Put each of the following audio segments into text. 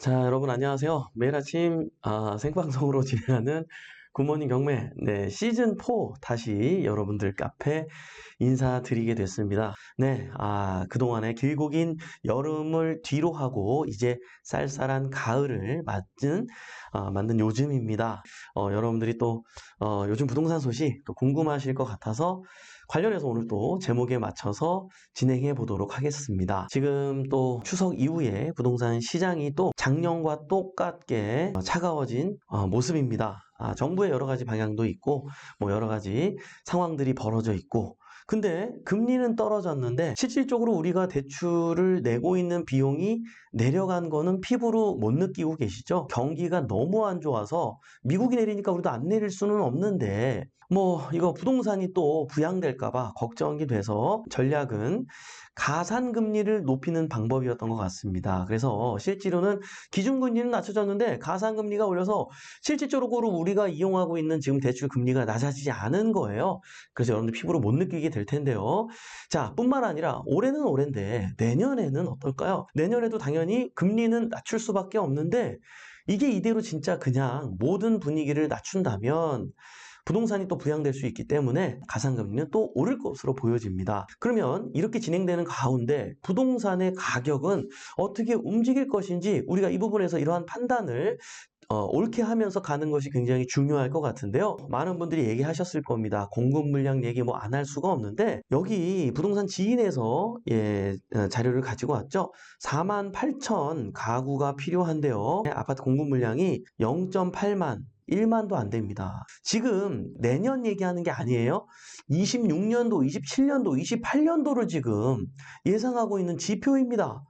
자, 여러분 안녕하세요. 매일 아침 생방송으로 진행하는 굿모닝 경매 시즌 4 다시 여러분들 카페 인사드리게 됐습니다. 그동안에 길고 긴 여름을 뒤로 하고 이제 쌀쌀한 가을을 맞는 요즘입니다. 여러분들이 또 요즘 부동산 소식 또 궁금하실 것 같아서 관련해서 오늘 또 제목에 맞춰서 진행해 보도록 하겠습니다. 지금 또 추석 이후에 부동산 시장이 또 작년과 똑같게 차가워진 모습입니다. 정부의 여러 가지 방향도 있고 뭐 여러 가지 상황들이 벌어져 있고, 근데 금리는 떨어졌는데 실질적으로 우리가 대출을 내고 있는 비용이 내려간 거는 피부로 못 느끼고 계시죠? 경기가 너무 안 좋아서 미국이 내리니까 우리도 안 내릴 수는 없는데 이거 부동산이 또 부양될까 봐 걱정이 돼서 전략은 가산금리를 높이는 방법이었던 것 같습니다. 그래서 실제로는 기준금리는 낮춰졌는데 가산금리가 올려서 실질적으로 우리가 이용하고 있는 지금 대출 금리가 낮아지지 않은 거예요. 그래서 여러분들 피부로 못 느끼게 될 텐데요. 자, 뿐만 아니라 올해는 올해인데 내년에는 어떨까요? 내년에도 당연히 금리는 낮출 수밖에 없는데 이게 이대로 진짜 그냥 모든 분위기를 낮춘다면 부동산이 또 부양될 수 있기 때문에 가산금리는 또 오를 것으로 보여집니다. 그러면 이렇게 진행되는 가운데 부동산의 가격은 어떻게 움직일 것인지 우리가 이 부분에서 이러한 판단을 옳게 하면서 가는 것이 굉장히 중요할 것 같은데요. 많은 분들이 얘기하셨을 겁니다. 공급 물량 얘기 안 할 수가 없는데 여기 부동산 지인에서 자료를 가지고 왔죠. 48,000 가구가 필요한데요. 아파트 공급 물량이 0.8만 1만도 안 됩니다. 지금 내년 얘기하는 게 아니에요. 26년도, 27년도, 28년도를 지금 예상하고 있는 지표입니다.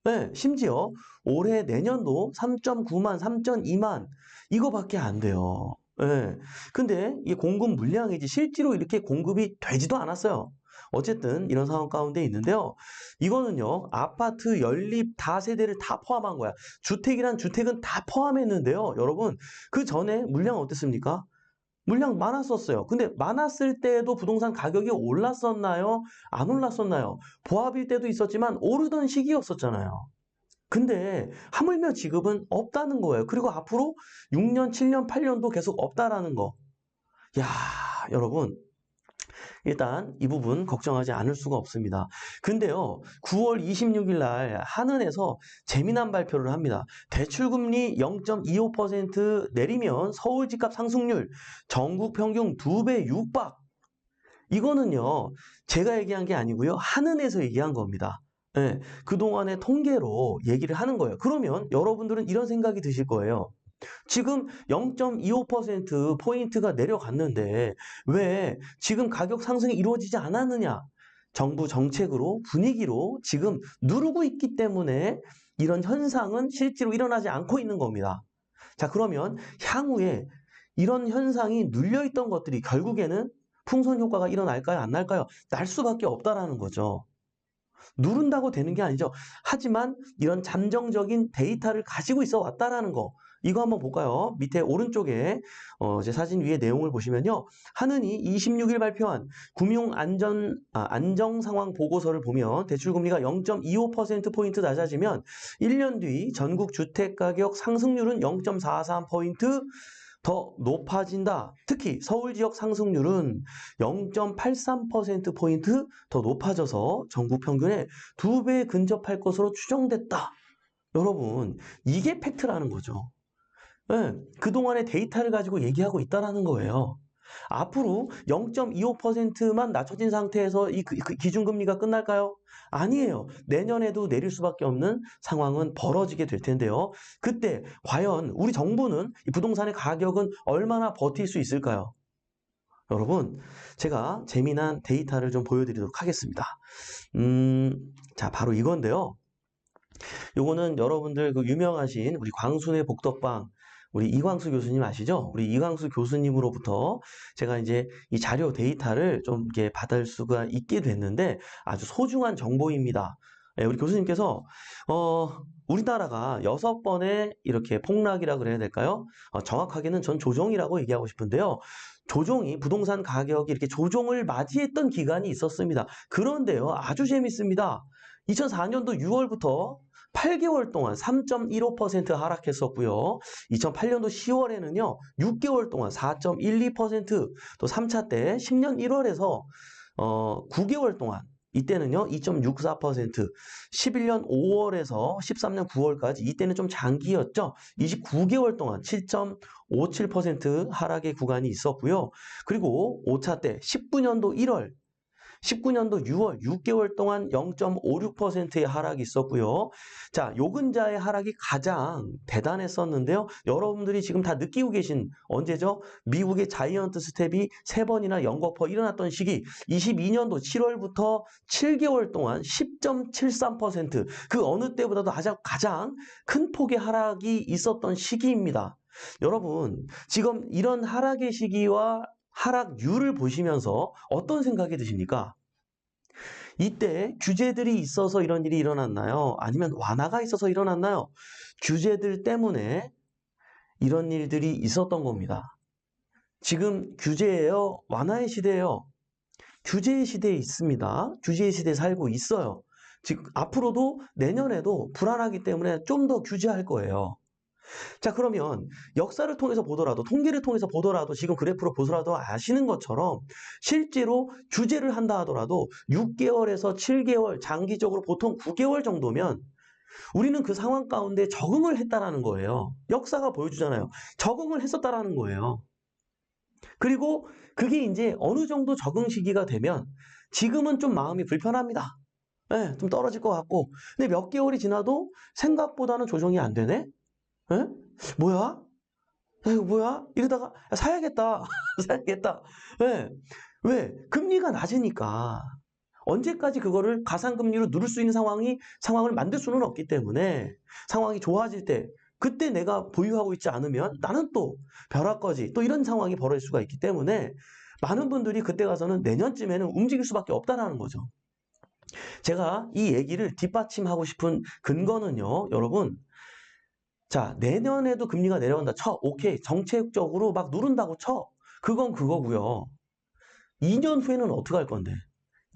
네, 심지어 올해 내년도 3.9만, 3.2만 이거밖에 안 돼요. 네. 근데 이 공급 물량이지 실제로 이렇게 공급이 되지도 않았어요. 어쨌든 이런 상황 가운데 있는데요. 이거는요, 아파트 연립 다세대를 다 포함한 거야. 주택이란 주택은 다 포함했는데요. 여러분, 그 전에 물량 어땠습니까? 물량 많았었어요. 근데 많았을 때에도 부동산 가격이 올랐었나요? 안 올랐었나요? 보합일 때도 있었지만 오르던 시기였었잖아요. 근데 하물며 지급은 없다는 거예요. 그리고 앞으로 6년, 7년, 8년도 계속 없다라는 거. 야, 여러분, 일단 이 부분 걱정하지 않을 수가 없습니다. 근데요, 9월 26일 날 한은에서 재미난 발표를 합니다. 대출금리 0.25% 내리면 서울 집값 상승률 전국 평균 2배 육박. 이거는요, 제가 얘기한 게 아니고요, 한은에서 얘기한 겁니다. 네, 그동안의 통계로 얘기를 하는 거예요. 그러면 여러분들은 이런 생각이 드실 거예요. 지금 0.25%포인트가 내려갔는데 왜 지금 가격 상승이 이루어지지 않았느냐? 정부 정책으로 분위기로 지금 누르고 있기 때문에 이런 현상은 실제로 일어나지 않고 있는 겁니다. 자, 그러면 향후에 이런 현상이 눌려있던 것들이 결국에는 풍선 효과가 일어날까요? 안 날까요? 날 수밖에 없다라는 거죠. 누른다고 되는 게 아니죠. 하지만 이런 잠정적인 데이터를 가지고 있어 왔다라는 거. 이거 한번 볼까요? 밑에 오른쪽에 제 사진 위에 내용을 보시면요. 한은이 26일 발표한 안정 상황 보고서를 보면 대출금리가 0.25%포인트 낮아지면 1년 뒤 전국 주택가격 상승률은 0.43포인트 더 높아진다. 특히 서울 지역 상승률은 0.83%포인트 더 높아져서 전국 평균에 2배 근접할 것으로 추정됐다. 여러분, 이게 팩트라는 거죠. 네, 그동안의 데이터를 가지고 얘기하고 있다는 거예요. 앞으로 0.25%만 낮춰진 상태에서 이 기준금리가 끝날까요? 아니에요. 내년에도 내릴 수밖에 없는 상황은 벌어지게 될 텐데요. 그때 과연 우리 정부는 이 부동산의 가격은 얼마나 버틸 수 있을까요? 여러분, 제가 재미난 데이터를 좀 보여드리도록 하겠습니다. 자, 바로 이건데요. 요거는 여러분들 그 유명하신 우리 광순의 복덕방 우리 이광수 교수님 아시죠? 우리 이광수 교수님으로부터 제가 이제 이 자료 데이터를 좀 이렇게 받을 수가 있게 됐는데 아주 소중한 정보입니다. 우리 교수님께서 우리나라가 6번의 이렇게 폭락이라 그래야 될까요? 정확하게는 전 조정이라고 얘기하고 싶은데요. 조정이 부동산 가격이 이렇게 조정을 맞이했던 기간이 있었습니다. 그런데요, 아주 재밌습니다. 2004년도 6월부터 8개월 동안 3.15% 하락했었고요. 2008년도 10월에는요, 6개월 동안 4.12%, 또 3차 때 10년 1월에서 9개월 동안 이때는요 2.64%, 11년 5월에서 13년 9월까지 이때는 좀 장기였죠. 29개월 동안 7.57% 하락의 구간이 있었고요. 그리고 5차 때 19년도 1월 19년도 6월 6개월 동안 0.56%의 하락이 있었고요. 자, 요근자의 하락이 가장 대단했었는데요. 여러분들이 지금 다 느끼고 계신 언제죠? 미국의 자이언트 스텝이 3번이나 연거푸 일어났던 시기 22년도 7월부터 7개월 동안 10.73%, 그 어느 때보다도 가장 큰 폭의 하락이 있었던 시기입니다. 여러분, 지금 이런 하락의 시기와 하락률을 보시면서 어떤 생각이 드십니까? 이때 규제들이 있어서 이런 일이 일어났나요? 아니면 완화가 있어서 일어났나요? 규제들 때문에 이런 일들이 있었던 겁니다. 지금 규제예요? 완화의 시대예요? 규제의 시대에 있습니다. 규제의 시대에 살고 있어요. 지금 앞으로도 내년에도 불안하기 때문에 좀 더 규제할 거예요. 자, 그러면 역사를 통해서 보더라도, 통계를 통해서 보더라도, 지금 그래프를 보더라도 아시는 것처럼 실제로 규제를 한다 하더라도 6개월에서 7개월, 장기적으로 보통 9개월 정도면 우리는 그 상황 가운데 적응을 했다라는 거예요. 역사가 보여주잖아요. 적응을 했었다라는 거예요. 그리고 그게 이제 어느 정도 적응 시기가 되면 지금은 좀 마음이 불편합니다. 네, 좀 떨어질 것 같고. 근데 몇 개월이 지나도 생각보다는 조정이 안 되네? 에? 뭐야? 야, 이거 뭐야? 이러다가 야, 사야겠다. 사야겠다. 왜? 왜? 금리가 낮으니까. 언제까지 그거를 가상금리로 누를 수 있는 상황을 만들 수는 없기 때문에 상황이 좋아질 때 그때 내가 보유하고 있지 않으면 나는 또 벼락거지 또 이런 상황이 벌어질 수가 있기 때문에 많은 분들이 그때 가서는 내년쯤에는 움직일 수밖에 없다라는 거죠. 제가 이 얘기를 뒷받침하고 싶은 근거는요, 여러분. 자, 내년에도 금리가 내려간다 쳐. 오케이. 정책적으로 막 누른다고 쳐. 그건 그거고요. 2년 후에는 어떻게 할 건데?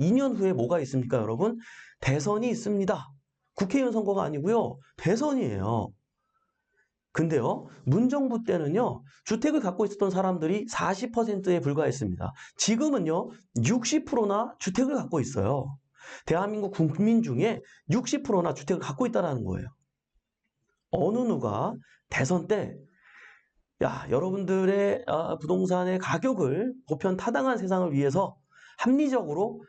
2년 후에 뭐가 있습니까, 여러분? 대선이 있습니다. 국회의원 선거가 아니고요. 대선이에요. 근데요, 문정부 때는요, 주택을 갖고 있었던 사람들이 40%에 불과했습니다. 지금은요, 60%나 주택을 갖고 있어요. 대한민국 국민 중에 60%나 주택을 갖고 있다는 거예요. 어느 누가 대선 때 야, 여러분들의 부동산의 가격을 보편 타당한 세상을 위해서 합리적으로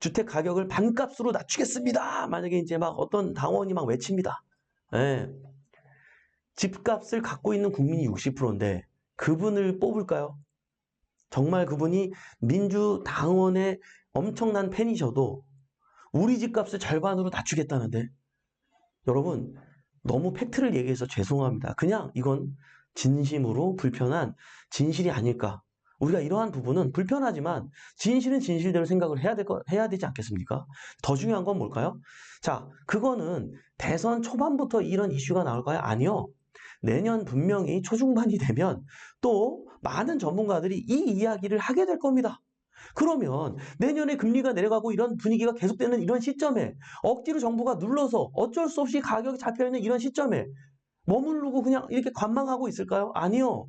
주택 가격을 반값으로 낮추겠습니다. 만약에 이제 막 어떤 당원이 막 외칩니다. 예. 집값을 갖고 있는 국민이 60%인데 그분을 뽑을까요? 정말 그분이 민주당원의 엄청난 팬이셔도 우리 집값을 절반으로 낮추겠다는데 여러분 너무 팩트를 얘기해서 죄송합니다. 그냥 이건 진심으로 불편한 진실이 아닐까. 우리가 이러한 부분은 불편하지만 진실은 진실대로 생각을 해야 되지 않겠습니까? 더 중요한 건 뭘까요? 자, 그거는 대선 초반부터 이런 이슈가 나올까요? 아니요. 내년 분명히 초중반이 되면 또 많은 전문가들이 이 이야기를 하게 될 겁니다. 그러면 내년에 금리가 내려가고 이런 분위기가 계속되는 이런 시점에 억지로 정부가 눌러서 어쩔 수 없이 가격이 잡혀있는 이런 시점에 머무르고 그냥 이렇게 관망하고 있을까요? 아니요.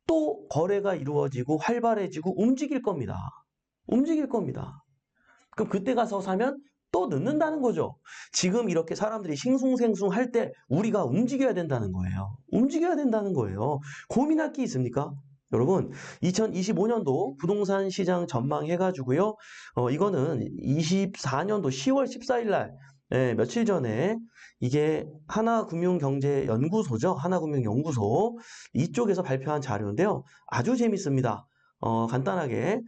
또 거래가 이루어지고 활발해지고 움직일 겁니다. 움직일 겁니다. 그럼 그때 가서 사면 또 늦는다는 거죠. 지금 이렇게 사람들이 싱숭생숭 할 때 우리가 움직여야 된다는 거예요. 움직여야 된다는 거예요. 고민할 게 있습니까? 여러분, 2025년도 부동산 시장 전망해가지고요. 이거는 24년도 10월 14일 날, 며칠 전에 이게 하나금융경제연구소죠. 하나금융연구소 이쪽에서 발표한 자료인데요. 아주 재밌습니다. 간단하게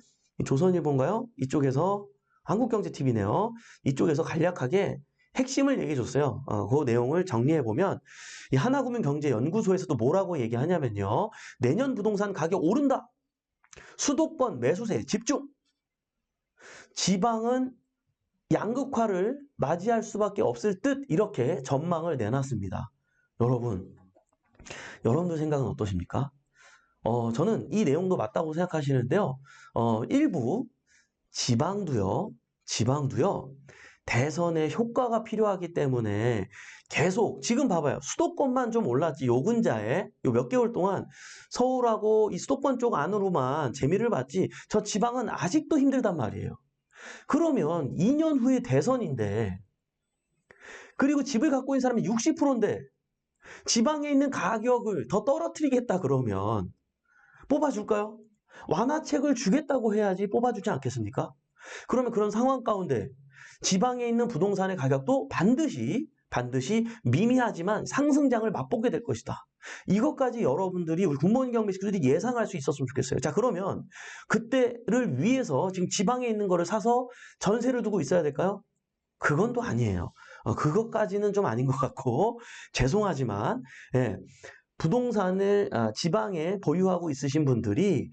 조선일보인가요? 이쪽에서 한국경제TV네요. 이쪽에서 간략하게 핵심을 얘기해 줬어요. 그 내용을 정리해 보면 이 하나금융경제연구소에서도 뭐라고 얘기하냐면요. 내년 부동산 가격 오른다. 수도권 매수세 집중. 지방은 양극화를 맞이할 수밖에 없을 듯 이렇게 전망을 내놨습니다. 여러분들 생각은 어떠십니까? 저는 이 내용도 맞다고 생각하시는데요. 일부 지방도요, 대선에 효과가 필요하기 때문에 계속 지금 봐봐요. 수도권만 좀 올랐지. 요 근자에 요 몇 개월 동안 서울하고 이 수도권 쪽 안으로만 재미를 봤지. 저 지방은 아직도 힘들단 말이에요. 그러면 2년 후에 대선인데 그리고 집을 갖고 있는 사람이 60%인데 지방에 있는 가격을 더 떨어뜨리겠다 그러면 뽑아줄까요? 완화책을 주겠다고 해야지 뽑아주지 않겠습니까? 그러면 그런 상황 가운데 지방에 있는 부동산의 가격도 반드시 미미하지만 상승장을 맛보게 될 것이다. 이것까지 여러분들이 우리 군무원 경매 식구들이 예상할 수 있었으면 좋겠어요. 자, 그러면 그때를 위해서 지금 지방에 있는 거를 사서 전세를 두고 있어야 될까요? 그건 또 아니에요. 그것까지는 좀 아닌 것 같고 죄송하지만 예, 부동산을 지방에 보유하고 있으신 분들이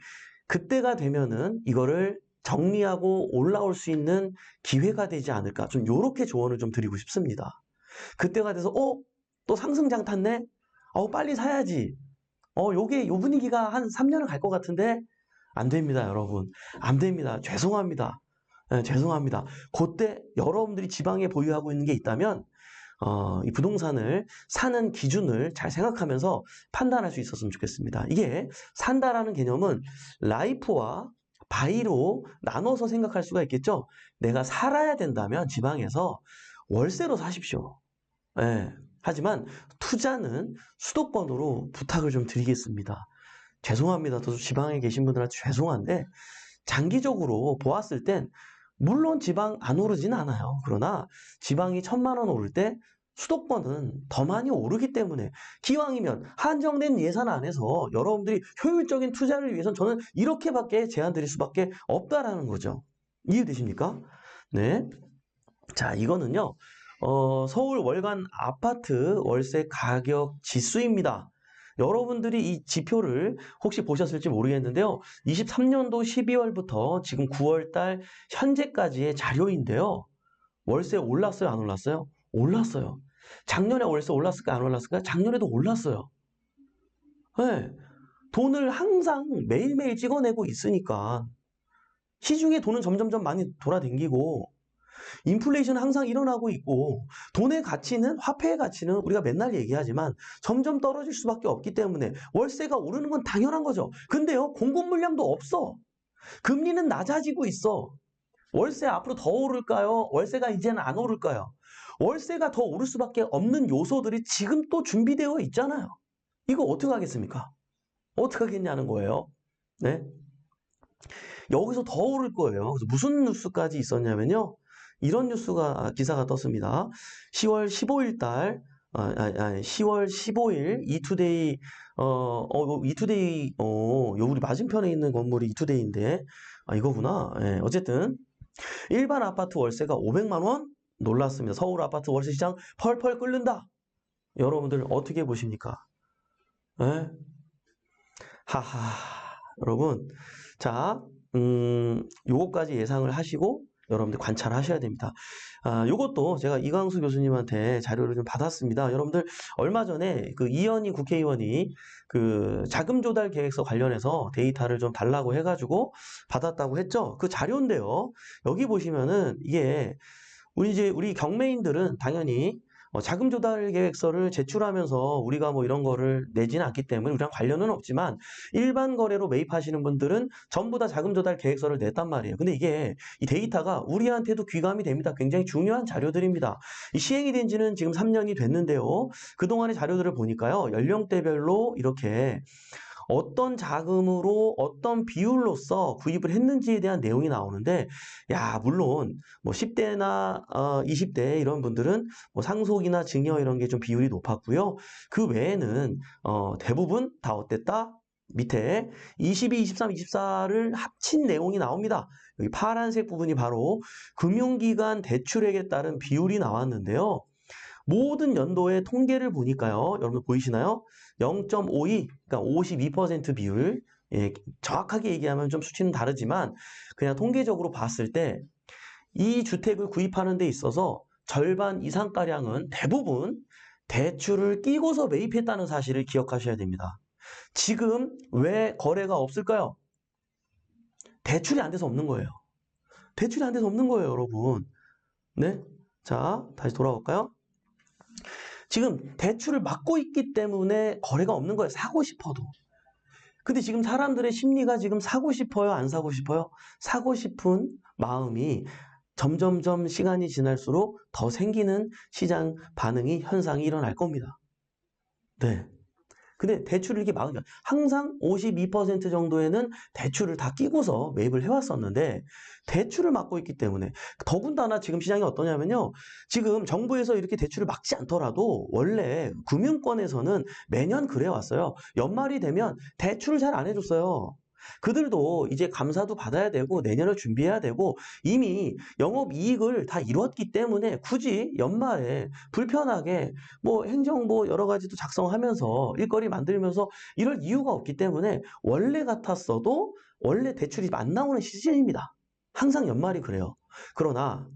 그때가 되면은 이거를 정리하고 올라올 수 있는 기회가 되지 않을까. 좀 요렇게 조언을 좀 드리고 싶습니다. 그때가 돼서 또 상승장 탔네? 빨리 사야지. 요 분위기가 한 3년은 갈 것 같은데 안 됩니다, 여러분. 안 됩니다. 죄송합니다. 네, 죄송합니다. 그때 여러분들이 지방에 보유하고 있는 게 있다면 이 부동산을 사는 기준을 잘 생각하면서 판단할 수 있었으면 좋겠습니다. 이게 산다라는 개념은 라이프와 바이로 나눠서 생각할 수가 있겠죠. 내가 살아야 된다면 지방에서 월세로 사십시오. 예. 하지만 투자는 수도권으로 부탁을 좀 드리겠습니다. 죄송합니다. 또 지방에 계신 분들한테 죄송한데 장기적으로 보았을 땐 물론 지방 안 오르진 않아요. 그러나 지방이 1,000만 원 오를 때 수도권은 더 많이 오르기 때문에 기왕이면 한정된 예산 안에서 여러분들이 효율적인 투자를 위해선 저는 이렇게밖에 제안 드릴 수밖에 없다라는 거죠. 이해되십니까? 네. 자, 이거는요. 서울 월간 아파트 월세 가격 지수입니다. 여러분들이 이 지표를 혹시 보셨을지 모르겠는데요. 23년도 12월부터 지금 9월 달 현재까지의 자료인데요. 월세 올랐어요, 안 올랐어요? 올랐어요. 작년에 월세 올랐을까, 안 올랐을까? 작년에도 올랐어요. 네. 돈을 항상 매일매일 찍어내고 있으니까 시중에 돈은 점점점 많이 돌아다니고 인플레이션은 항상 일어나고 있고 돈의 가치는 화폐의 가치는 우리가 맨날 얘기하지만 점점 떨어질 수밖에 없기 때문에 월세가 오르는 건 당연한 거죠. 근데요, 공급 물량도 없어. 금리는 낮아지고 있어. 월세 앞으로 더 오를까요? 월세가 이제는 안 오를까요? 월세가 더 오를 수밖에 없는 요소들이 지금 또 준비되어 있잖아요. 이거 어떻게 하겠습니까? 어떻게 하겠냐는 거예요. 네? 여기서 더 오를 거예요. 그래서 무슨 뉴스까지 있었냐면요. 이런 기사가 떴습니다. 10월 15일 달, 10월 15일 이투데이, 이투데이, 요 우리 맞은편에 있는 건물이 이투데이인데, 이거구나. 예, 어쨌든, 일반 아파트 월세가 500만 원? 놀랐습니다. 서울 아파트 월세 시장 펄펄 끓는다. 여러분들 어떻게 보십니까? 예? 하하, 여러분. 자, 요거까지 예상을 하시고 여러분들 관찰하셔야 됩니다. 요것도 제가 이광수 교수님한테 자료를 좀 받았습니다. 여러분들 얼마 전에 그 이현희 국회의원이 그 자금 조달 계획서 관련해서 데이터를 좀 달라고 해가지고 받았다고 했죠. 그 자료인데요. 여기 보시면은 이게 우리 경매인들은 당연히 자금 조달 계획서를 제출하면서 우리가 뭐 이런 거를 내지는 않기 때문에 우리랑 관련은 없지만 일반 거래로 매입하시는 분들은 전부 다 자금 조달 계획서를 냈단 말이에요. 근데 이게 이 데이터가 우리한테도 귀감이 됩니다. 굉장히 중요한 자료들입니다. 이 시행이 된 지는 지금 3년이 됐는데요. 그동안의 자료들을 보니까요. 연령대별로 이렇게 어떤 자금으로 어떤 비율로서 구입을 했는지에 대한 내용이 나오는데, 물론 뭐 10대나 20대 이런 분들은 뭐 상속이나 증여 이런 게 좀 비율이 높았고요. 그 외에는 대부분 다 어땠다? 밑에 22, 23, 24를 합친 내용이 나옵니다. 여기 파란색 부분이 바로 금융기관 대출액에 따른 비율이 나왔는데요. 모든 연도의 통계를 보니까요. 여러분 보이시나요? 0.52, 그러니까 52% 비율. 예, 정확하게 얘기하면 좀 수치는 다르지만 그냥 통계적으로 봤을 때 이 주택을 구입하는 데 있어서 절반 이상가량은 대부분 대출을 끼고서 매입했다는 사실을 기억하셔야 됩니다. 지금 왜 거래가 없을까요? 대출이 안 돼서 없는 거예요. 대출이 안 돼서 없는 거예요, 여러분. 네? 자, 다시 돌아올까요? 지금 대출을 막고 있기 때문에 거래가 없는 거예요. 사고 싶어도. 근데 지금 사람들의 심리가 지금 사고 싶어요? 안 사고 싶어요? 사고 싶은 마음이 점점점 시간이 지날수록 더 생기는 시장 반응이, 현상이 일어날 겁니다. 네. 근데 대출을 이렇게 막으면 항상 52% 정도에는 대출을 다 끼고서 매입을 해왔었는데 대출을 막고 있기 때문에 더군다나 지금 시장이 어떠냐면요. 지금 정부에서 이렇게 대출을 막지 않더라도 원래 금융권에서는 매년 그래왔어요. 연말이 되면 대출을 잘 안 해줬어요. 그들도 이제 감사도 받아야 되고 내년을 준비해야 되고 이미 영업이익을 다 이뤘기 때문에 굳이 연말에 불편하게 뭐 행정부 여러 가지도 작성하면서 일거리 만들면서 이럴 이유가 없기 때문에 원래 같았어도 원래 대출이 안 나오는 시즌입니다. 항상 연말이 그래요. 그러나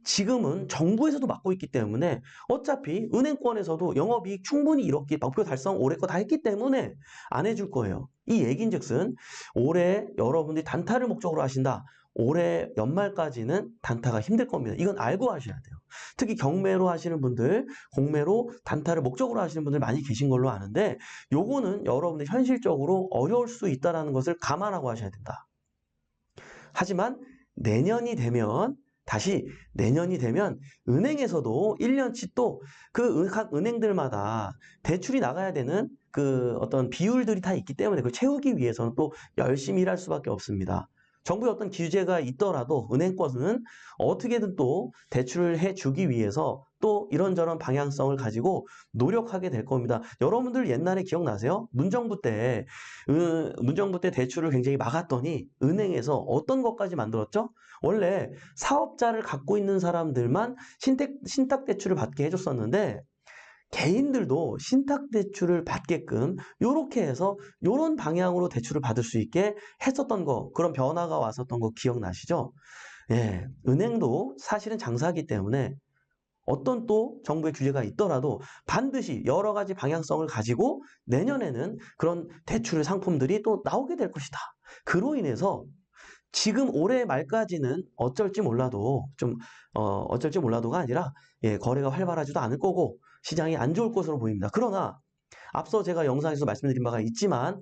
지금은 정부에서도 막고 있기 때문에 어차피 은행권에서도 영업이익 충분히 이뤘기, 목표 달성 올해 거 다 했기 때문에 안 해줄 거예요. 이 얘긴즉슨 올해 여러분들이 단타를 목적으로 하신다. 올해 연말까지는 단타가 힘들 겁니다. 이건 알고 하셔야 돼요. 특히 경매로 하시는 분들, 공매로 단타를 목적으로 하시는 분들 많이 계신 걸로 아는데 요거는 여러분들 현실적으로 어려울 수 있다는 것을 감안하고 하셔야 된다. 하지만 내년이 되면 다시 내년이 되면 은행에서도 1년치 또 그 각 은행들마다 대출이 나가야 되는 그 어떤 비율들이 다 있기 때문에 그걸 채우기 위해서는 또 열심히 일할 수밖에 없습니다. 정부의 어떤 규제가 있더라도 은행권은 어떻게든 또 대출을 해주기 위해서 또 이런저런 방향성을 가지고 노력하게 될 겁니다. 여러분들 옛날에 기억나세요? 문정부 때 대출을 굉장히 막았더니 은행에서 어떤 것까지 만들었죠? 원래 사업자를 갖고 있는 사람들만 신탁대출을 받게 해줬었는데 개인들도 신탁대출을 받게끔 요렇게 해서 요런 방향으로 대출을 받을 수 있게 했었던 거, 그런 변화가 왔었던 거 기억나시죠? 예, 은행도 사실은 장사하기 때문에 어떤 또 정부의 규제가 있더라도 반드시 여러 가지 방향성을 가지고 내년에는 그런 대출 상품들이 또 나오게 될 것이다. 그로 인해서 지금 올해 말까지는 어쩔지 몰라도 어쩔지 몰라도가 아니라 거래가 활발하지도 않을 거고 시장이 안 좋을 것으로 보입니다. 그러나 앞서 제가 영상에서 말씀드린 바가 있지만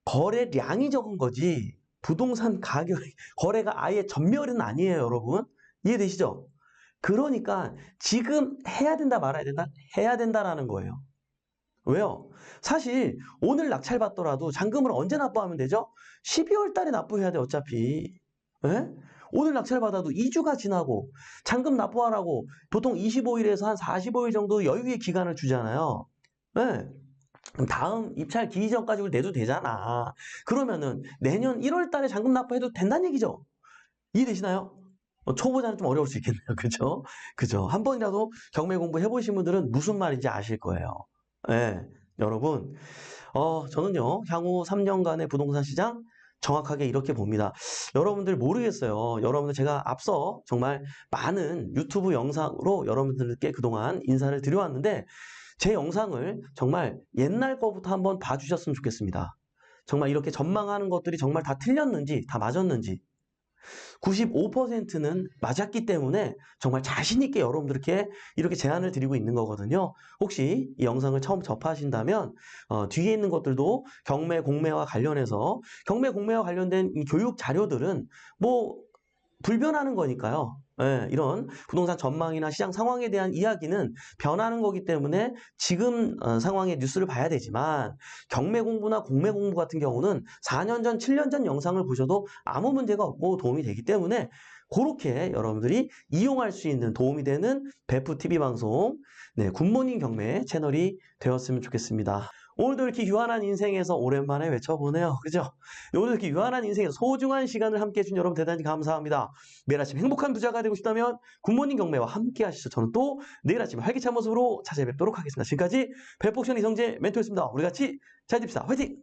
거래량이 적은 거지 부동산 가격 거래가 아예 전멸은 아니에요, 여러분. 이해되시죠? 그러니까 지금 해야 된다 말아야 된다? 해야 된다라는 거예요. 왜요? 사실 오늘 낙찰받더라도 잔금을 언제 납부하면 되죠? 12월 달에 납부해야 돼, 어차피. 예? 오늘 낙찰받아도 2주가 지나고 잔금 납부하라고 보통 25일에서 한 45일 정도 여유의 기간을 주잖아요. 예? 그럼 다음 입찰 기일 전까지 내도 되잖아. 그러면은 내년 1월 달에 잔금 납부해도 된다는 얘기죠. 이해되시나요? 초보자는 좀 어려울 수 있겠네요. 그죠? 그죠? 한 번이라도 경매 공부 해보신 분들은 무슨 말인지 아실 거예요. 예, 여러분, 저는요, 향후 3년간의 부동산 시장 정확하게 이렇게 봅니다. 여러분들 모르겠어요. 여러분들 제가 앞서 정말 많은 유튜브 영상으로 여러분들께 그동안 인사를 드려왔는데, 제 영상을 정말 옛날 거부터 한번 봐주셨으면 좋겠습니다. 정말 이렇게 전망하는 것들이 정말 다 틀렸는지, 다 맞았는지, 95%는 맞았기 때문에 정말 자신있게 여러분들께 이렇게 제안을 드리고 있는 거거든요. 혹시 이 영상을 처음 접하신다면 뒤에 있는 것들도 경매, 공매와 관련해서 경매, 공매와 관련된 이 교육 자료들은 뭐 불변하는 거니까요. 예, 이런 부동산 전망이나 시장 상황에 대한 이야기는 변하는 거기 때문에 지금 상황의 뉴스를 봐야 되지만 경매 공부나 공매 공부 같은 경우는 4년 전, 7년 전 영상을 보셔도 아무 문제가 없고 도움이 되기 때문에 그렇게 여러분들이 이용할 수 있는 도움이 되는 베프 TV 방송, 네, 굿모닝 경매 채널이 되었으면 좋겠습니다. 오늘도 이렇게 유한한 인생에서 오랜만에 외쳐보네요. 그죠? 오늘도 이렇게 유한한 인생에서 소중한 시간을 함께 해준 여러분 대단히 감사합니다. 매일 아침 행복한 부자가 되고 싶다면 굿모닝 경매와 함께 하시죠. 저는 또 내일 아침 활기찬 모습으로 찾아뵙도록 하겠습니다. 지금까지 백복션 이성재 멘토였습니다. 우리 같이 잘 됩시다. 화이팅!